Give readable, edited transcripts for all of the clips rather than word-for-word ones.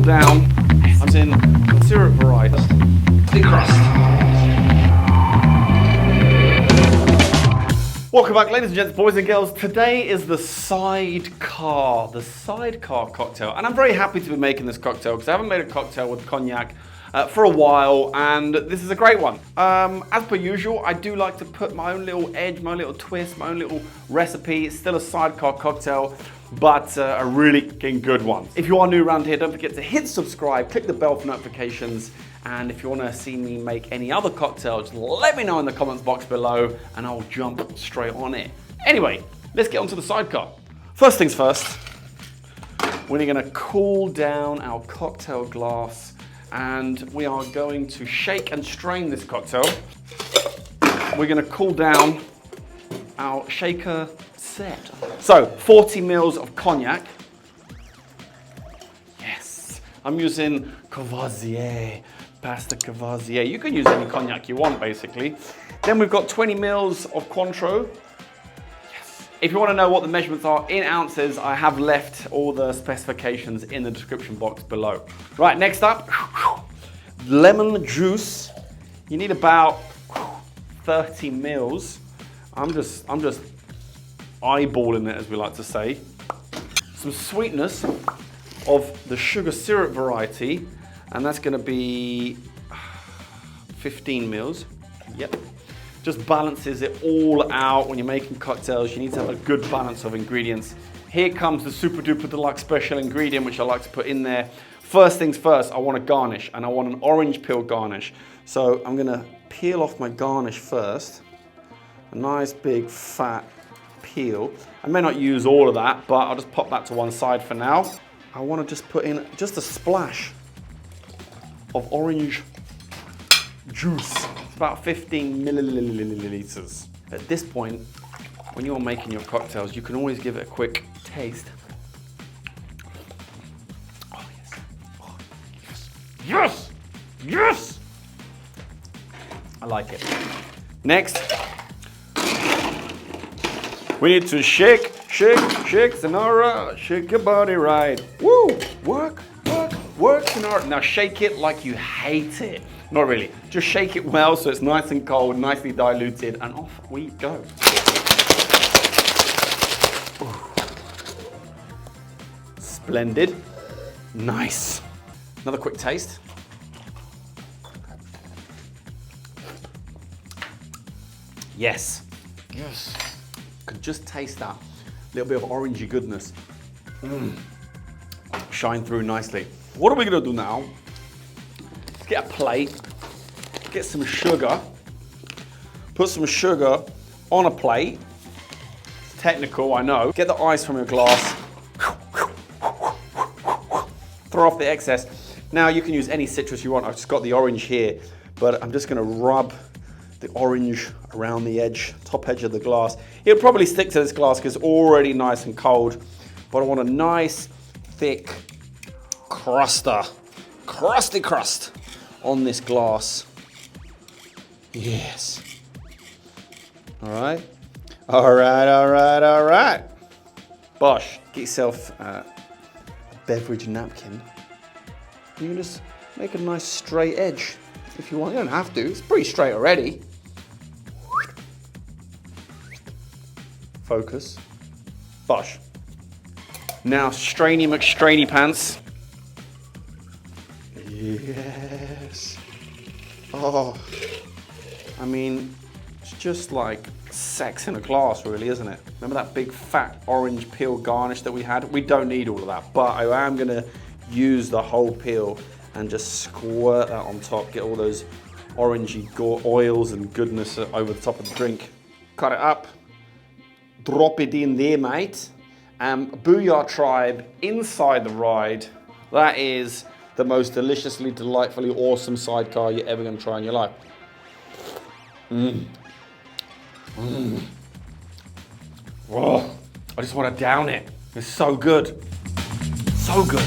down. I'm in syrup variety. Thick crust. Welcome back, ladies and gents, boys and girls. Today is the Sidecar cocktail. And I'm very happy to be making this cocktail because I haven't made a cocktail with cognac for a while, and this is a great one. As per usual, I do like to put my own little edge, my own little twist, my own little recipe. It's still a Sidecar cocktail, but a really good one. If you are new around here, don't forget to hit subscribe, click the bell for notifications, and if you want to see me make any other cocktails, let me know in the comments box below and I'll jump straight on it. Anyway, let's get on to the Sidecar. First things first, we're going to cool down our cocktail glass and we are going to shake and strain this cocktail. We're going to cool down our shaker set. So 40 mils of cognac. Yes, I'm using Courvoisier, Pasta Courvoisier. You can use any cognac you want, basically. Then we've got 20 mils of Cointreau. Yes. If you want to know what the measurements are in ounces, I have left all the specifications in the description box below. Right, next up, lemon juice. You need about 30 mils. I'm just eyeballing it, as we like to say. Some sweetness of the sugar syrup variety, and that's going to be 15 mils. Yep. Just balances it all out. When you're making cocktails, you need to have a good balance of ingredients. Here comes the super duper deluxe special ingredient, which I like to put in there. First things first, I want a garnish, and I want an orange peel garnish. So I'm going to peel off my garnish first. A nice big fat peel. I may not use all of that, but I'll just pop that to one side for now. I want to just put in just a splash of orange juice. It's about 15 milliliters. At this point, when you're making your cocktails, you can always give it a quick taste. Oh yes, oh, yes, yes, yes! I like it. Next, we need to shake, Sonora, shake your body right. Woo! Work, Sonora. Now shake it like you hate it. Not really, just shake it well so it's nice and cold, nicely diluted, and off we go. Ooh. Splendid, nice. Another quick taste. Yes, yes. Could just taste that little bit of orangey goodness. Shine through nicely. What are we gonna do now? Let's get a plate, get some sugar, put some sugar on a plate. It's technical, I know. Get the ice from your glass, throw off the excess. Now you can use any citrus you want. I've just got the orange here, but I'm just gonna rub the orange around the edge, top edge of the glass. It'll probably stick to this glass because it's already nice and cold, but I want a nice, thick Crusta, crusty crust on this glass. Yes. All right. Bosh, get yourself a beverage napkin. You can just make a nice straight edge if you want. You don't have to, it's pretty straight already. Focus. Bosh. Now strainy McStrainy pants. Yes. Oh, I mean, it's just like sex in a glass, really, isn't it? Remember that big fat orange peel garnish that we had? We don't need all of that, but I am gonna use the whole peel and just squirt that on top, get all those orangey oils and goodness over the top of the drink. Cut it up, drop it in there, mate. Booyah Tribe inside the ride. That is the most deliciously, delightfully awesome Sidecar you're ever gonna try in your life. Oh, I just want to down it. It's so good. So good.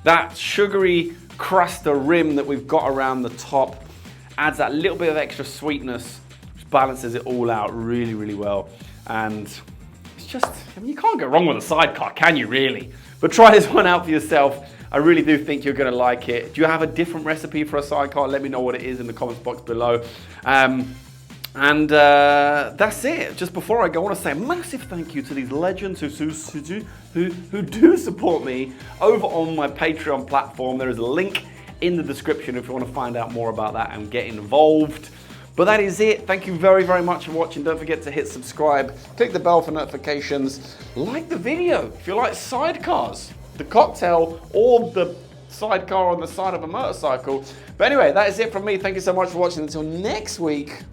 That sugary Crusta rim that we've got around the top adds that little bit of extra sweetness, which balances it all out really, really well. And just, I mean, you can't go wrong with a Sidecar, can you really? But try this one out for yourself. I really do think you're gonna like it. Do you have a different recipe for a Sidecar? Let me know what it is in the comments box below. That's it. Just before I go, I want to say a massive thank you to these legends who do support me over on my Patreon platform. There is a link in the description if you want to find out more about that and get involved. But that is it. Thank you very, very much for watching. Don't forget to hit subscribe, click the bell for notifications, like the video if you like sidecars, the cocktail or the sidecar on the side of a motorcycle. But anyway, that is it from me. Thank you so much for watching. Until next week.